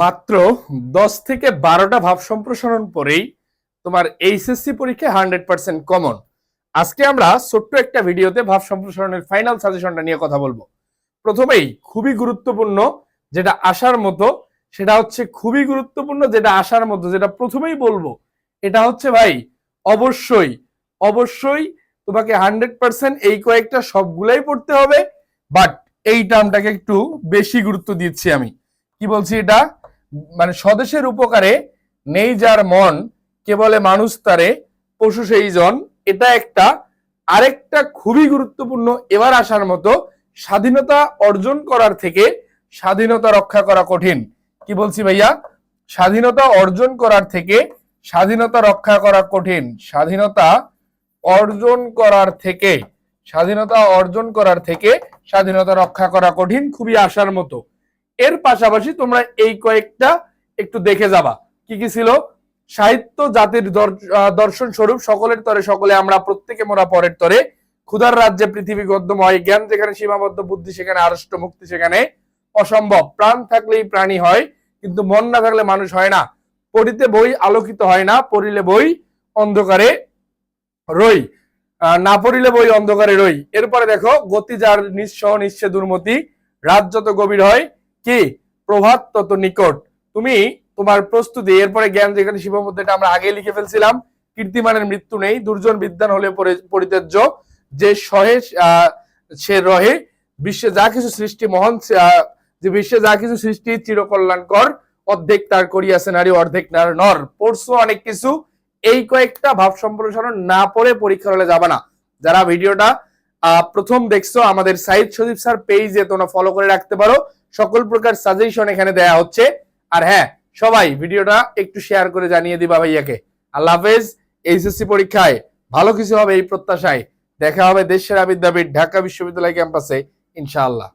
মাত্র 10 থেকে 12টা ভাব সম্প্রসারণ পরেই তোমার এইচএসসি পরীক্ষায় 100% কমন। আজকে আমরা ছোট্ট একটা ভিডিওতে ভাব সম্প্রসারণের ফাইনাল সাজেশনটা নিয়ে কথা বলবো। প্রথমেই খুবই গুরুত্বপূর্ণ যেটা আসার মতো, সেটা হচ্ছে খুবই গুরুত্বপূর্ণ যেটা আসার মতো, যেটা প্রথমেই বলবো এটা হচ্ছে ভাই, অবশ্যই অবশ্যই তোমাকে 100% এই কয়েকটা সবগুলাই পড়তে হবে। বাট এই টার্মটাকে একটু বেশি গুরুত্ব দিচ্ছি আমি। কি বলছি এটা? মানে স্বদেশের উপকারে নেই যার মন, কে বলে মানুষ তারে পশু সেই জন। এটা একটা। আরেকটা খুবই গুরুত্বপূর্ণ এবার আসার মতো, স্বাধীনতা অর্জন করার থেকে স্বাধীনতা রক্ষা করা কঠিন। কি বলছি ভাইয়া? স্বাধীনতা অর্জন করার থেকে স্বাধীনতা রক্ষা করা কঠিন। স্বাধীনতা অর্জন করার থেকে স্বাধীনতা অর্জন করার থেকে স্বাধীনতা রক্ষা করা কঠিন, খুবই আসার মতো। এর পাশাপাশি তোমরা এই কয়েকটা একটু দেখে যাবা। কি কি ছিল? সাহিত্য জাতির দর্শন স্বরূপ, সকলের তরে সকলে আমরা, প্রত্যেকে মোরা পরের তরে, ক্ষুধার রাজ্যে পৃথিবী গদ্যময়, জ্ঞান যেখানে সীমাবদ্ধ, বুদ্ধি সেখানে আড়ষ্ট, মুক্তি সেখানে অসম্ভব, প্রাণ থাকলেই প্রাণী হয় কিন্তু মন না থাকলে মানুষ হয় না, পড়িতে বই আলোকিত হয় না, পড়িলে বই অন্ধকারে রই, না পড়িলে বই অন্ধকারে রই। এরপরে দেখো, গতি যার নিঃসহ নিঃসে দুর্মতি, রাত যত গভীর হয় কি প্রভাত তত নিকট। তুমি তোমার প্রস্তুতি। এরপরে জ্ঞান যেখানে সীমাবদ্ধ, এটা আমরা আগে লিখে ফেলছিলাম। কীর্তিমানের মৃত্যু নেই, দুর্জন বিদ্যান হলে পরিত্যাজ্য, যে সহে সে রহে, বিশ্বে যা কিছু সৃষ্টি মহান, যে বিশ্বে যা কিছু সৃষ্টি চিরকল্যাণকর, অর্ধেক তার করিয়াছে নারী, অর্ধেক নার নর। পড়ছো অনেক কিছু, এই কয়েকটা ভাব সম্প্রসারণ না পড়ে পরীক্ষা হলে যাবে না। যারা ভিডিওটা প্রথম দেখছো, আমাদের সাইদ সজীব স্যার পেজে তোমরা ফলো করে রাখতে পারো, সকল প্রকার সাজেশন এখানে দেয়া হচ্ছে। আর হ্যাঁ, সবাই ভিডিওটা একটু শেয়ার করে জানিয়ে দিবা ভাইয়াকে। আল্লাহ হাফেজ। এইচএসসি পরীক্ষায় ভালো কিছু হবে এই প্রত্যাশায়। দেখা হবে দেশ সেরা বিদ্যাপীঠ ঢাকা বিশ্ববিদ্যালয় ক্যাম্পাসে ইনশাআল্লাহ।